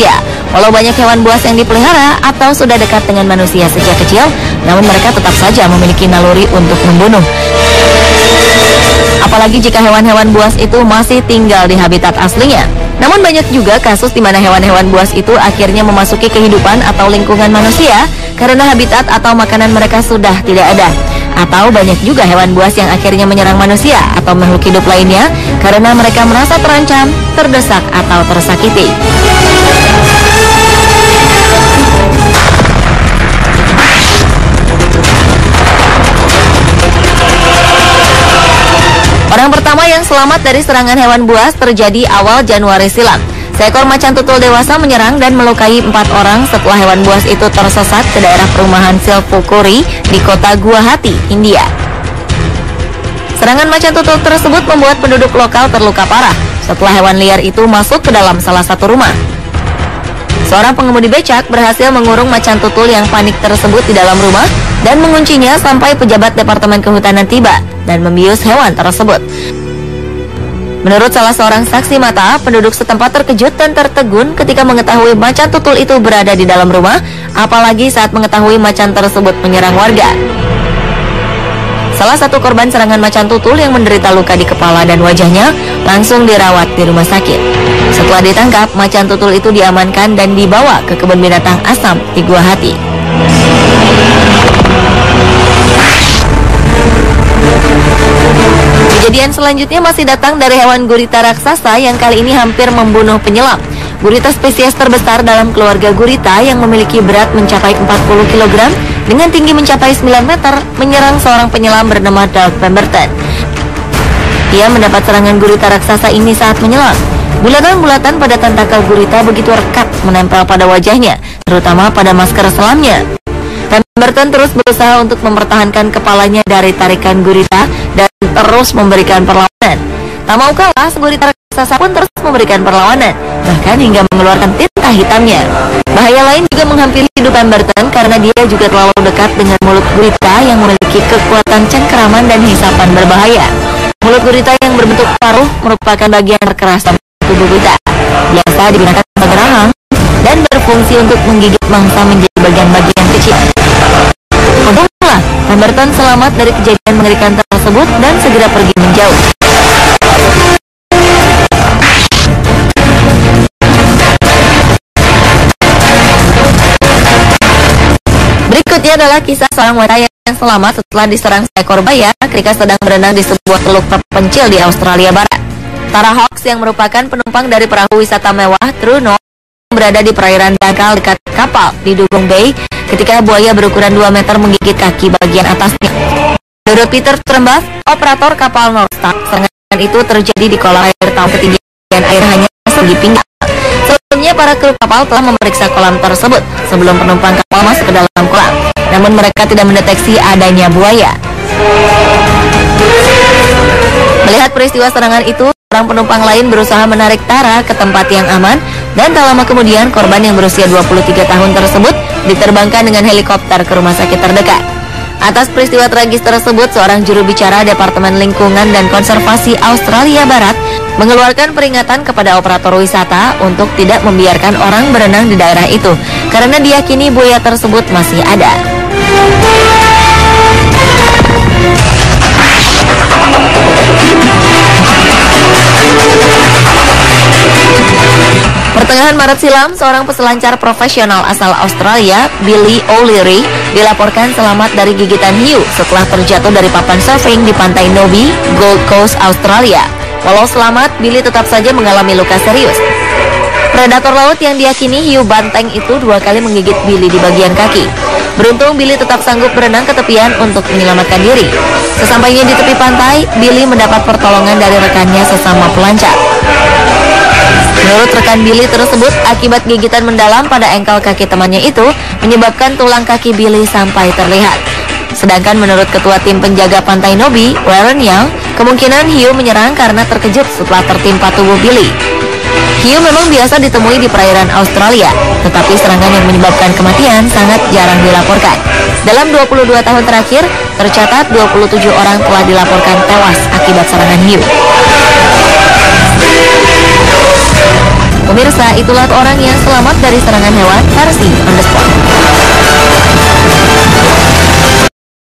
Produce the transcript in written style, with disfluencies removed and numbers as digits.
manusia. Walau banyak hewan buas yang dipelihara atau sudah dekat dengan manusia sejak kecil, namun mereka tetap saja memiliki naluri untuk membunuh. Apalagi jika hewan-hewan buas itu masih tinggal di habitat aslinya. Namun banyak juga kasus di mana hewan-hewan buas itu akhirnya memasuki kehidupan atau lingkungan manusia karena habitat atau makanan mereka sudah tidak ada. Atau banyak juga hewan buas yang akhirnya menyerang manusia atau makhluk hidup lainnya karena mereka merasa terancam, terdesak, atau tersakiti. Orang pertama yang selamat dari serangan hewan buas terjadi awal Januari silam. Seekor macan tutul dewasa menyerang dan melukai 4 orang setelah hewan buas itu tersesat ke daerah perumahan Silpukuri di kota Guwahati, India. Serangan macan tutul tersebut membuat penduduk lokal terluka parah setelah hewan liar itu masuk ke dalam salah satu rumah. Seorang pengemudi becak berhasil mengurung macan tutul yang panik tersebut di dalam rumah dan menguncinya sampai pejabat Departemen Kehutanan tiba dan membius hewan tersebut. Menurut salah seorang saksi mata, penduduk setempat terkejut dan tertegun ketika mengetahui macan tutul itu berada di dalam rumah, apalagi saat mengetahui macan tersebut menyerang warga. Salah satu korban serangan macan tutul yang menderita luka di kepala dan wajahnya langsung dirawat di rumah sakit. Setelah ditangkap, macan tutul itu diamankan dan dibawa ke kebun binatang Assam di Guwahati. Kejadian selanjutnya masih datang dari hewan gurita raksasa yang kali ini hampir membunuh penyelam. Gurita spesies terbesar dalam keluarga gurita yang memiliki berat mencapai 40 kg dengan tinggi mencapai 9 meter menyerang seorang penyelam bernama Doug Pemberton. Ia mendapat serangan gurita raksasa ini saat menyelam. Bulatan-bulatan pada tentakel gurita begitu rekat menempel pada wajahnya, terutama pada masker selamnya. Pemberton terus berusaha untuk mempertahankan kepalanya dari tarikan gurita dan terus memberikan perlawanan. Tak mau kalah, gurita raksasa pun terus memberikan perlawanan, bahkan hingga mengeluarkan tinta hitamnya. Bahaya lain juga menghampiri hidup Pemberton karena dia juga terlalu dekat dengan mulut gurita yang memiliki kekuatan cengkeraman dan hisapan berbahaya. Mulut gurita yang berbentuk paruh merupakan bagian terkeras tubuh gurita. Biasa digunakan sebagai rahang dan berfungsi untuk menggigit mangsa menjadi bagian-bagian kecil. Untunglah, Pemberton selamat dari kejadian mengerikan tersebut dan segera pergi menjauh. Berikutnya adalah kisah seorang wanita yang selamat setelah diserang seekor buaya ketika sedang berenang di sebuah teluk terpencil di Australia Barat. Tara Hawks yang merupakan penumpang dari perahu wisata mewah True North berada di perairan dangkal dekat kapal di Dugong Bay ketika buaya berukuran 2 meter menggigit kaki bagian atasnya. Menurut Peter Trembas, operator kapal North Star, serangan itu terjadi di kolam air tahun ketinggian air hanya segi pinggang. Sebelumnya para kru kapal telah memeriksa kolam tersebut sebelum penumpang kapal masuk ke dalam kolam, namun mereka tidak mendeteksi adanya buaya. Melihat peristiwa serangan itu, orang penumpang lain berusaha menarik Tara ke tempat yang aman dan tak lama kemudian korban yang berusia 23 tahun tersebut diterbangkan dengan helikopter ke rumah sakit terdekat. Atas peristiwa tragis tersebut, seorang juru bicara Departemen Lingkungan dan Konservasi Australia Barat mengeluarkan peringatan kepada operator wisata untuk tidak membiarkan orang berenang di daerah itu karena diyakini buaya tersebut masih ada. Pertengahan Maret silam, seorang peselancar profesional asal Australia, Billy O'Leary, dilaporkan selamat dari gigitan hiu setelah terjatuh dari papan surfing di pantai Nobi, Gold Coast, Australia. Walau selamat, Billy tetap saja mengalami luka serius. Predator laut yang diyakini hiu banteng itu 2 kali menggigit Billy di bagian kaki. Beruntung Billy tetap sanggup berenang ke tepian untuk menyelamatkan diri. Sesampainya di tepi pantai, Billy mendapat pertolongan dari rekannya sesama pelancar. Menurut rekan Billy tersebut, akibat gigitan mendalam pada engkel kaki temannya itu menyebabkan tulang kaki Billy sampai terlihat. Sedangkan menurut ketua tim penjaga pantai Nobi, Warren Young, kemungkinan hiu menyerang karena terkejut setelah tertimpa tubuh Billy. Hiu memang biasa ditemui di perairan Australia, tetapi serangan yang menyebabkan kematian sangat jarang dilaporkan. Dalam 22 tahun terakhir, tercatat 27 orang telah dilaporkan tewas akibat serangan hiu. Pemirsa, itulah orang yang selamat dari serangan hewan versi on the spot.